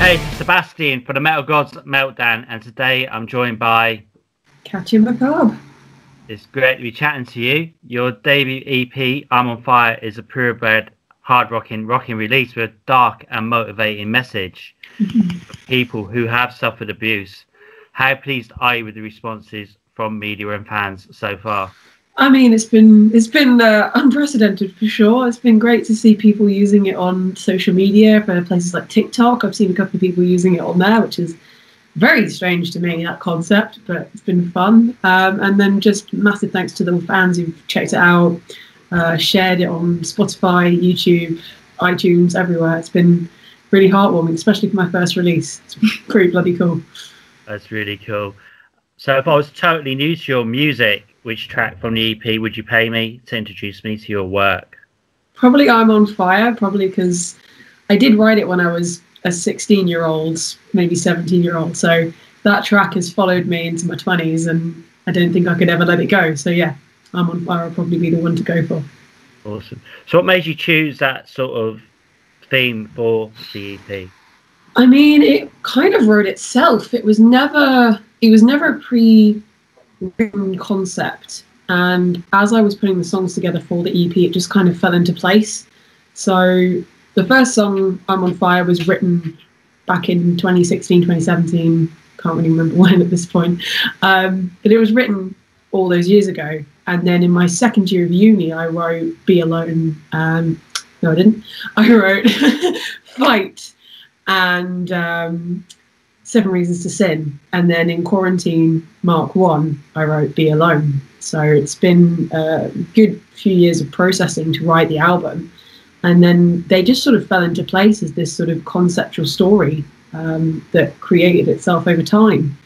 Hey, this is Sebastian for the Metal Gods Meltdown, and today I'm joined by Katja Macabre. It's great to be chatting to you. Your debut EP, I'm on Fire, is a purebred, hard-rocking release with a dark and motivating message for people who have suffered abuse. How pleased are you with the responses from media and fans so far? I mean, it's been unprecedented for sure. It's been great to see people using it on social media for places like TikTok. I've seen a couple of people using it on there, which is very strange to me, that concept, but it's been fun. And then just massive thanks to the fans who've checked it out, shared it on Spotify, YouTube, iTunes, everywhere. It's been really heartwarming, especially for my first release. It's pretty bloody cool. That's really cool. So if I was totally new to your music, which track from the EP would you pay me to introduce me to your work? Probably I'm on Fire, probably because I did write it when I was a 16-year-old, maybe 17-year-old. So that track has followed me into my 20s and I don't think I could ever let it go. So yeah, I'm on Fire will probably be the one to go for. Awesome. So what made you choose that sort of theme for the EP? I mean, it kind of wrote itself. It was never a pre-written concept. And as I was putting the songs together for the EP, it just kind of fell into place. So the first song, I'm on Fire, was written back in 2016, 2017. Can't really remember when at this point. But it was written all those years ago. And then in my second year of uni, I wrote Be Alone. No, I didn't. I wrote Fight and 7 Reasons to Sin. And then in Quarantine Mark 1, I wrote Be Alone. So it's been a good few years of processing to write the album. And then they just sort of fell into place as this sort of conceptual story that created itself over time.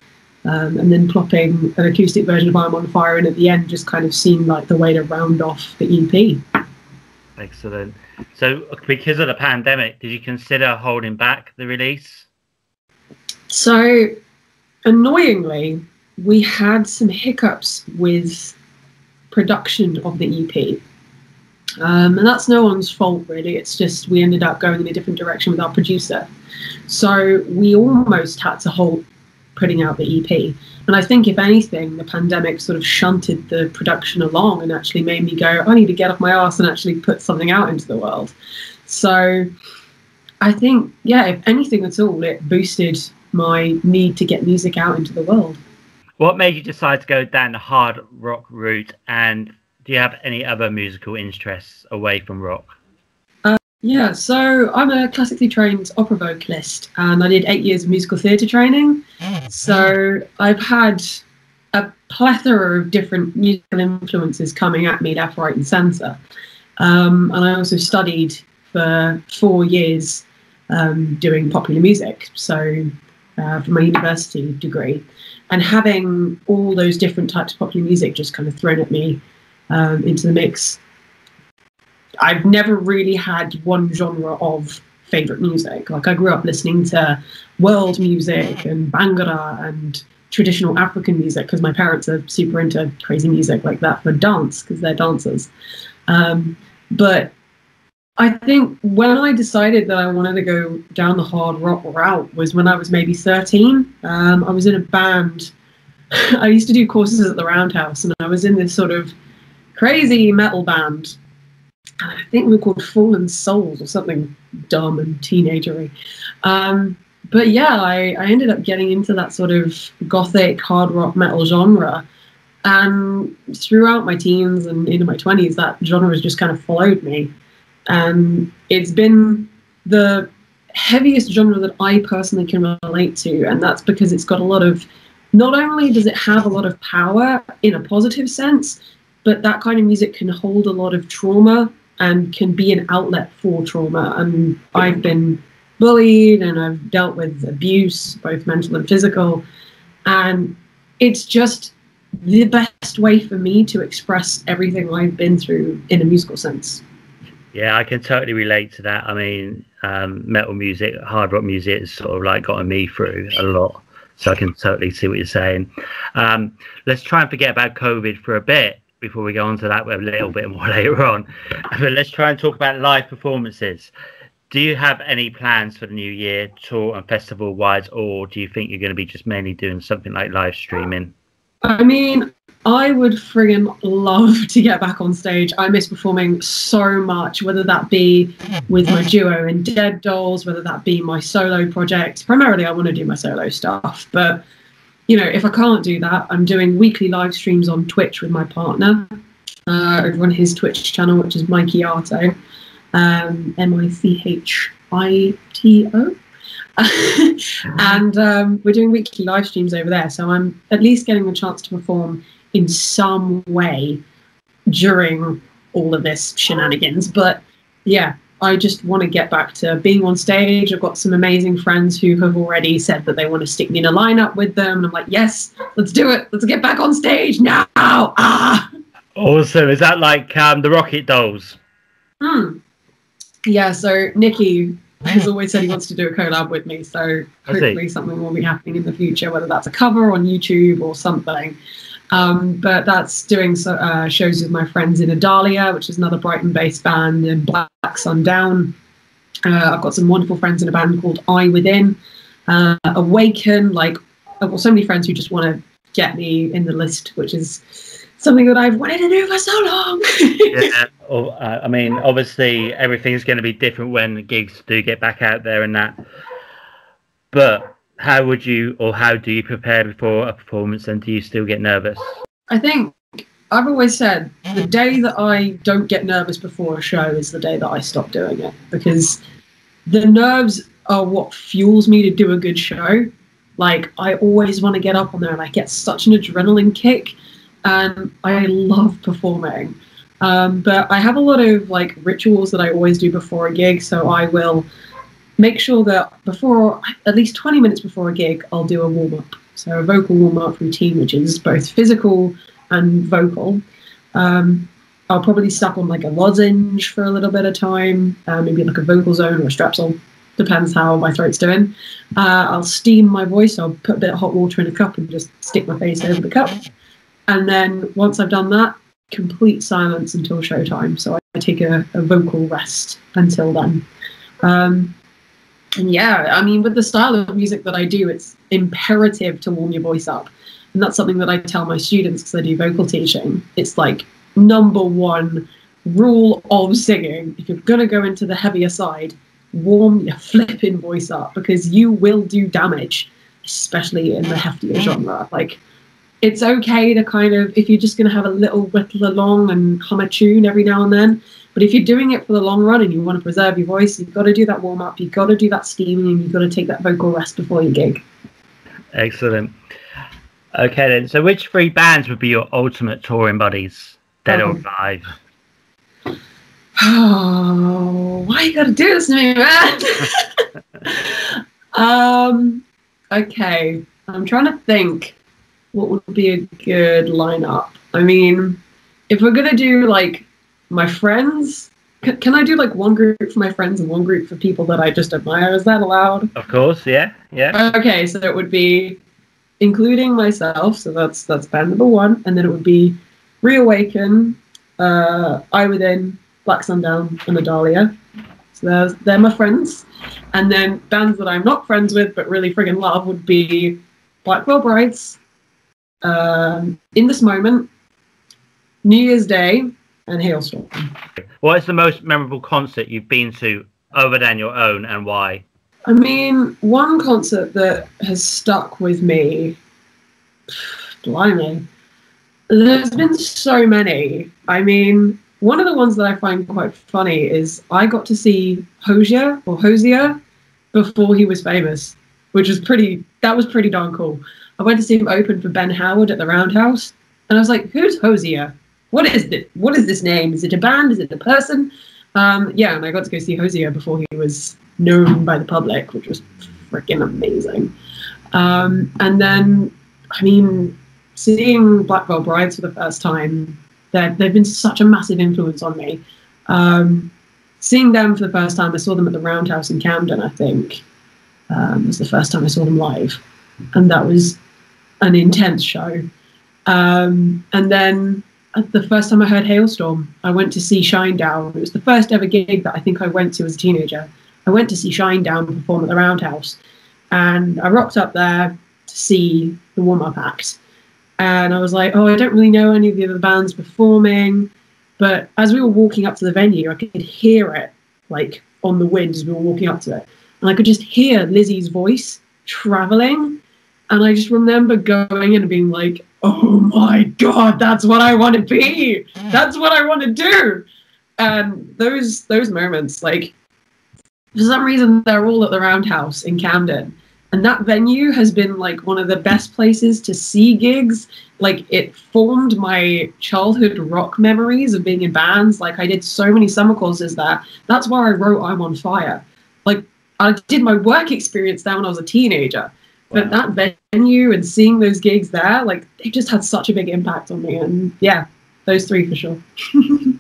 And then plopping an acoustic version of I'm on Fire in at the end just kind of seemed like the way to round off the EP. Excellent. So because of the pandemic, did you consider holding back the release? So annoyingly, we had some hiccups with production of the EP. And that's no one's fault, really. It's just we ended up going in a different direction with our producer. So we almost had to halt putting out the EP. And I think, if anything, the pandemic sort of shunted the production along and actually made me go, I need to get off my arse and actually put something out into the world. So I think, yeah, if anything at all, it boosted my need to get music out into the world. What made you decide to go down the hard rock route, and do you have any other musical interests away from rock? Yeah, so I'm a classically trained opera vocalist and I did 8 years of musical theatre training. So I've had a plethora of different musical influences coming at me left, right and centre. And I also studied for 4 years doing popular music, so for my university degree. And having all those different types of popular music just kind of thrown at me into the mix. I've never really had one genre of favourite music. Like, I grew up listening to world music and Bhangra and traditional African music because my parents are super into crazy music like that for dance because they're dancers. But I think when I decided that I wanted to go down the hard rock route was when I was maybe 13. I was in a band. I used to do courses at the Roundhouse and I was in this sort of crazy metal band. I think we were called Fallen Souls or something dumb and teenagery. But yeah, I ended up getting into that sort of gothic hard rock metal genre. And throughout my teens and into my 20s, that genre has just kind of followed me. And it's been the heaviest genre that I personally can relate to. And that's because it's got a lot of, not only does it have a lot of power in a positive sense, but that kind of music can hold a lot of trauma and can be an outlet for trauma. And I've been bullied and I've dealt with abuse, both mental and physical. And it's just the best way for me to express everything I've been through in a musical sense. Yeah, I can totally relate to that. I mean, metal music, hard rock music has sort of like gotten me through a lot. So I can totally see what you're saying. Let's try and forget about COVID for a bit before we go on to that a little bit more later on. But let's try and talk about live performances. Do you have any plans for the new year, tour and festival wise, or do you think you're going to be just mainly doing something like live streaming? I mean, I would friggin' love to get back on stage. I miss performing so much, whether that be with my duo in Dead Dolls, whether that be my solo project. Primarily, I want to do my solo stuff. But, you know, if I can't do that, I'm doing weekly live streams on Twitch with my partner over on his Twitch channel, which is Mikey Arto. Michito. And we're doing weekly live streams over there, so I'm at least getting a chance to perform in some way during all of this shenanigans. But yeah, I just want to get back to being on stage. I've got some amazing friends who have already said that they want to stick me in a lineup with them, and I'm like, yes, let's do it, let's get back on stage now. Awesome. Is that like the Rocket Dolls? Yeah, so Nikki has always said he wants to do a collab with me, so hopefully something will be happening in the future, whether that's a cover on YouTube or something. But that's doing shows with my friends in Adalia, which is another Brighton-based band, and Black Sundown. I've got some wonderful friends in a band called I Within, Awaken. Like, I've got so many friends who just want to get me in the list, which is something that I've wanted to do for so long. Yeah. I mean, obviously, everything's going to be different when the gigs do get back out there and that. But how do you prepare before a performance, and do you still get nervous? I think I've always said the day that I don't get nervous before a show is the day that I stop doing it, because the nerves are what fuels me to do a good show. Like, I always want to get up on there, and I get such an adrenaline kick, and I love performing. But I have a lot of like rituals that I always do before a gig. So I will make sure that before, at least 20 minutes before a gig, I'll do a warm-up. So a vocal warm-up routine, which is both physical and vocal. I'll probably stuck on like a lozenge for a little bit of time, maybe like a vocal zone or a strepsil, depends how my throat's doing. I'll steam my voice. I'll put a bit of hot water in a cup and just stick my face over the cup. And then once I've done that, complete silence until showtime. So I take a vocal rest until then. And yeah, I mean, with the style of music that I do, it's imperative to warm your voice up. And that's something that I tell my students because I do vocal teaching. It's like #1 rule of singing. If you're going to go into the heavier side, warm your flipping voice up, because you will do damage, especially in the heftier genre. Like, it's okay to kind of, if you're just going to have a little whittle along and hum a tune every now and then, but if you're doing it for the long run and you want to preserve your voice, you've got to do that warm-up, you've got to do that steaming, and you've got to take that vocal rest before your gig. Excellent. Okay then, so which 3 bands would be your ultimate touring buddies, dead or alive? Oh, why you got to do this to me, man? Okay, I'm trying to think what would be a good lineup. I mean, if we're gonna do like my friends, can I do like one group for my friends and one group for people that I just admire? Is that allowed? Of course, yeah. Okay, so it would be including myself, so that's band #1, and then it would be Reawaken, I Within, Black Sundown, and Adalia. So they're my friends. And then bands that I'm not friends with but really friggin' love would be Blackwell Brides, In This Moment, New Year's Day, and Hailstorm. What is the most memorable concert you've been to other than your own, and why? I mean, one concert that has stuck with me, blimey, there's been so many. I mean, one of the ones that I find quite funny is I got to see Hosier before he was famous, which was pretty darn cool. I went to see him open for Ben Howard at the Roundhouse, and I was like, who's Hosier? What is this name? Is it a band? Is it a person? Yeah, and I got to go see Hosier before he was known by the public, which was freaking amazing. And then, I mean, seeing Blackwell Brides for the first time, they've been such a massive influence on me. Seeing them for the first time, I saw them at the Roundhouse in Camden, I think. It was the first time I saw them live. And that was an intense show. And then the first time I heard Hailstorm, I went to see Shinedown. It was the first ever gig that I think I went to as a teenager. I went to see Shinedown perform at the Roundhouse, and I rocked up there to see the warm-up act. And I was like, oh, I don't really know any of the other bands performing. But as we were walking up to the venue, I could hear it, like, on the wind as we were walking up to it. And I could just hear Lizzie's voice traveling. And I just remember going in and being like, oh my God, that's what I want to be. That's what I want to do. And those moments, like, for some reason, they're all at the Roundhouse in Camden. And that venue has been like one of the best places to see gigs. Like, it formed my childhood rock memories of being in bands. Like, I did so many summer courses there. That's where I wrote I'm on Fire. Like, I did my work experience there when I was a teenager. Wow. But that venue and seeing those gigs there, like, they just had such a big impact on me. And yeah, those three for sure.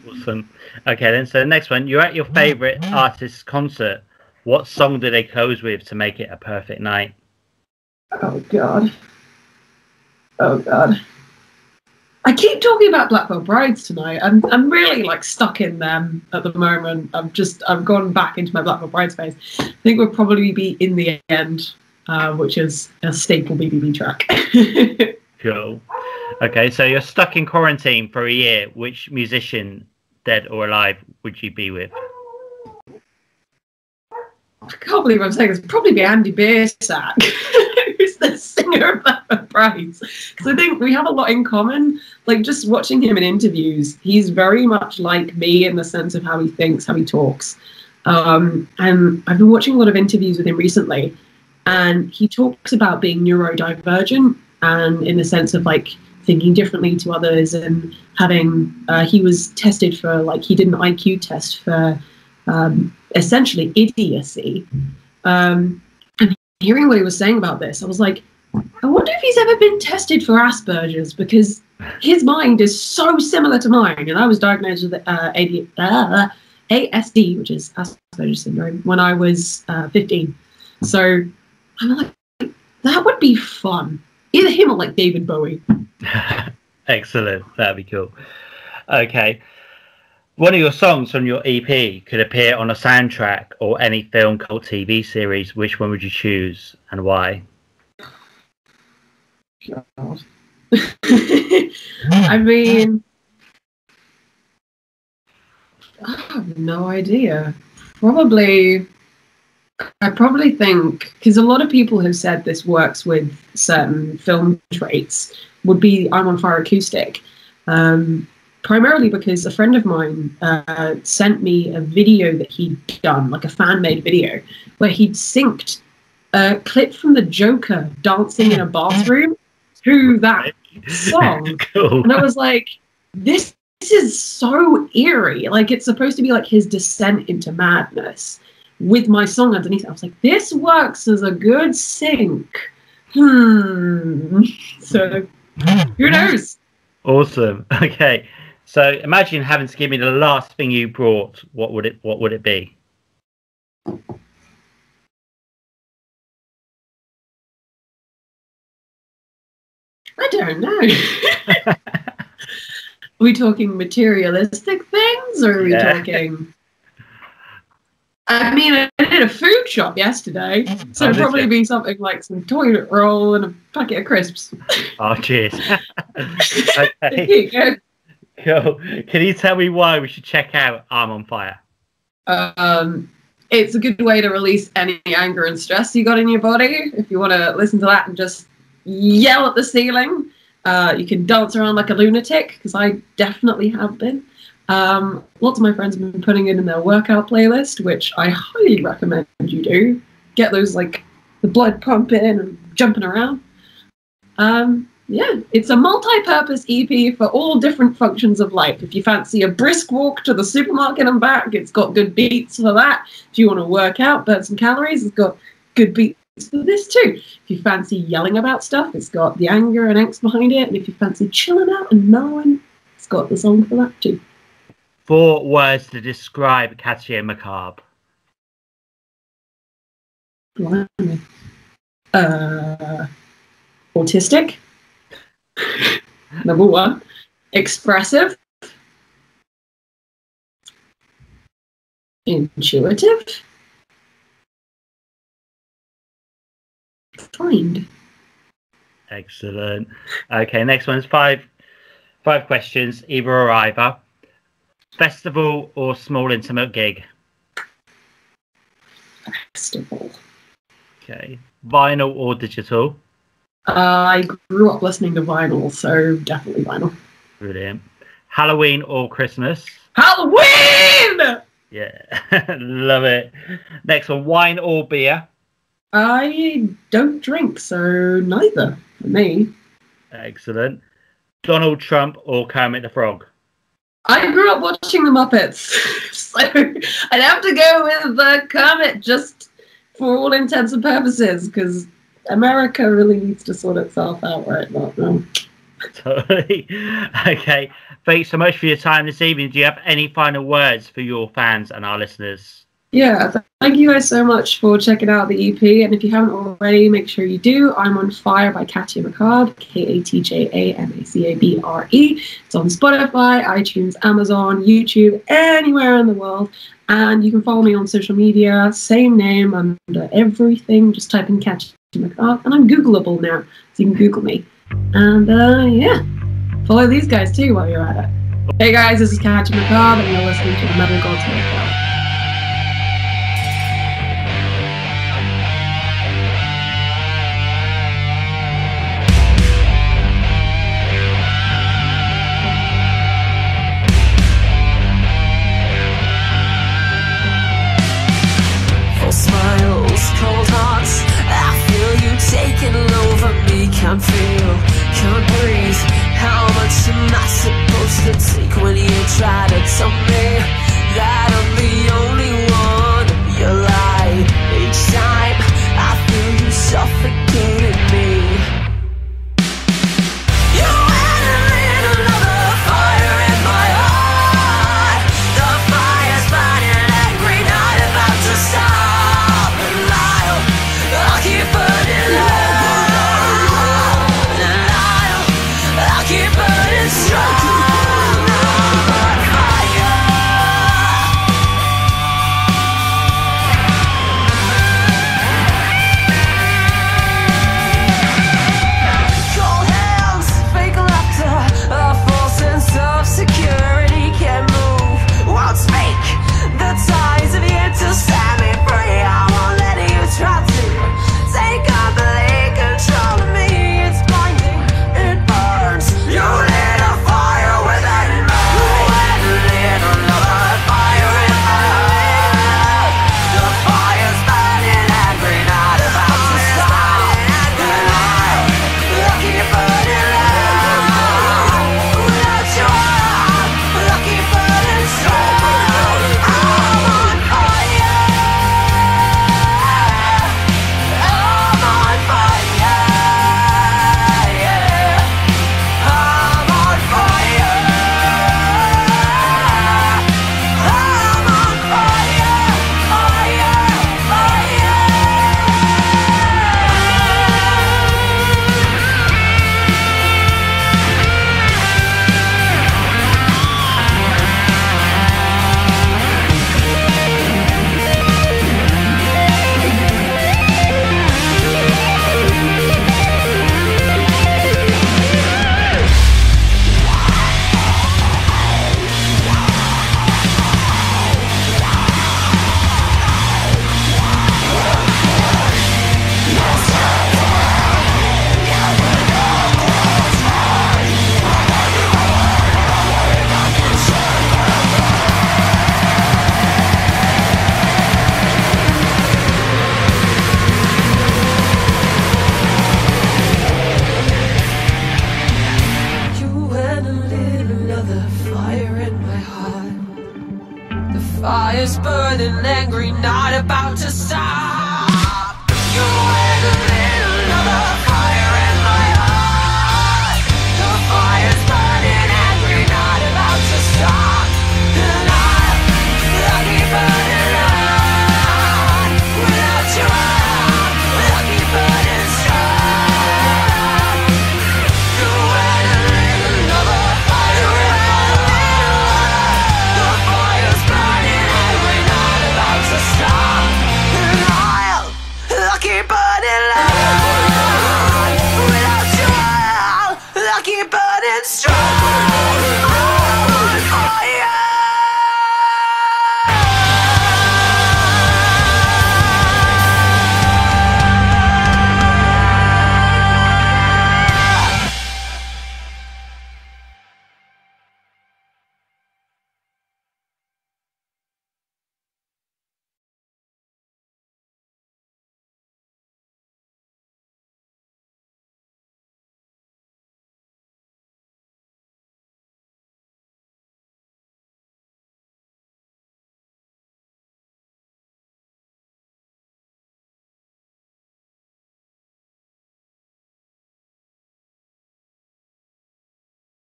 Awesome. Okay, then, so the next one, you're at your favorite artist's concert. What song do they close with to make it a perfect night? Oh, God. Oh, God. I keep talking about Black Veil Brides tonight. I'm really, like, stuck in them at the moment. I've gone back into my Black Veil Brides phase. I think we'll probably be In the End, which is a staple BBB track. Cool. Okay, so you're stuck in quarantine for a year. Which musician, dead or alive, would you be with? I can't believe I'm saying this. Probably be Andy Biersack, who's the singer of Black Veil Brides. Because I think we have a lot in common. Like, just watching him in interviews, he's very much like me in the sense of how he thinks, how he talks. And I've been watching a lot of interviews with him recently, and he talks about being neurodivergent, and in the sense of, like, thinking differently to others, and having he was tested for, like, he did an IQ test for essentially idiocy. And hearing what he was saying about this, I was like, I wonder if he's ever been tested for Asperger's, because his mind is so similar to mine. And I was diagnosed with ASD, which is Asperger's syndrome, when I was 15. So I'm like, that would be fun. Either him or, like, David Bowie. Excellent. That'd be cool. Okay. One of your songs from your EP could appear on a soundtrack or any film, cult, TV series. Which one would you choose and why? God. I mean, I have no idea. I probably think, because a lot of people have said this works with certain film traits, would be I'm on Fire acoustic. Primarily because a friend of mine sent me a video that he'd done, like a fan-made video, where he'd synced a clip from the Joker dancing in a bathroom to that song. Cool. And I was like, this is so eerie. Like, it's supposed to be like his descent into madness with my song underneath. I was like, this works as a good sync. So, who knows? Awesome. Okay. So imagine having to give me the last thing you brought. What would it be? I don't know. Are we talking materialistic things, or are we talking? I mean, I did a food shop yesterday, so it'd probably be something like some toilet roll and a packet of crisps. Oh, cheers. Okay. There you go. Cool. Can you tell me why we should check out I'm on Fire? It's a good way to release any anger and stress you got in your body. If you want to listen to that and just yell at the ceiling, you can dance around like a lunatic, because I definitely have been. Lots of my friends have been putting it in their workout playlist, which I highly recommend you do. Get those, like, the blood pumping and jumping around. Yeah, it's a multi-purpose EP for all different functions of life. If you fancy a brisk walk to the supermarket and back, it's got good beats for that. If you want to work out, burn some calories, it's got good beats for this too. If you fancy yelling about stuff, it's got the anger and angst behind it. And if you fancy chilling out and mellowing, it's got the song for that too. 4 words to describe Katja Macabre. Blimey. Autistic. Number 1. Expressive. Intuitive. find. Excellent. Okay, next one's five questions, either or either. Festival or small intimate gig? Festival. Okay. Vinyl or digital? I grew up listening to vinyl, so definitely vinyl. Brilliant. Halloween or Christmas? Halloween! Yeah, love it. Next one, wine or beer? I don't drink, so neither for me. Excellent. Donald Trump or Kermit the Frog? I grew up watching the Muppets, so I'd have to go with Kermit just for all intents and purposes, because America really needs to sort itself out right now. Totally. Okay. Thanks so much for your time this evening. Do you have any final words for your fans and our listeners? Yeah, thank you guys so much for checking out the EP. And if you haven't already, make sure you do. I'm on Fire by Katja Macabre, Katjamacabre. It's on Spotify, iTunes, Amazon, YouTube, anywhere in the world. And you can follow me on social media, same name under everything. Just type in Katja Macabre, and I'm Googleable now, so you can Google me. And yeah, follow these guys too while you're at it. Hey guys, this is Katja Macabre, and you're listening to the Metal Gods Meltdown. Smiles, cold hearts, I feel you taking over me. Can't feel, can't breathe. How much am I supposed to take when you try to tell me that I'm the only one of your life? Each time I feel you suffocating me. You added another fire in my heart. The fire's burning angry, not about to stop. I'll keep burning low, I'll keep burning strong. I'm on fire. Cold hands, fake laughter, a false sense of security. Can't move, won't speak. The ties of yet to set me free. I won't let you try to take complete control of me. It's blinding, it burns. You lit a fire within me. You lit another fire in my heart. The fire's burning angry, not about to stop. I'll keep burning low. Without your heart, I'll keep burning strong. I'm on fire. I'm on fire, yeah. I'm on fire. I'm on fire, fire, fire. You went and lit another fire in my heart. The fire's burning angry, not about to stop.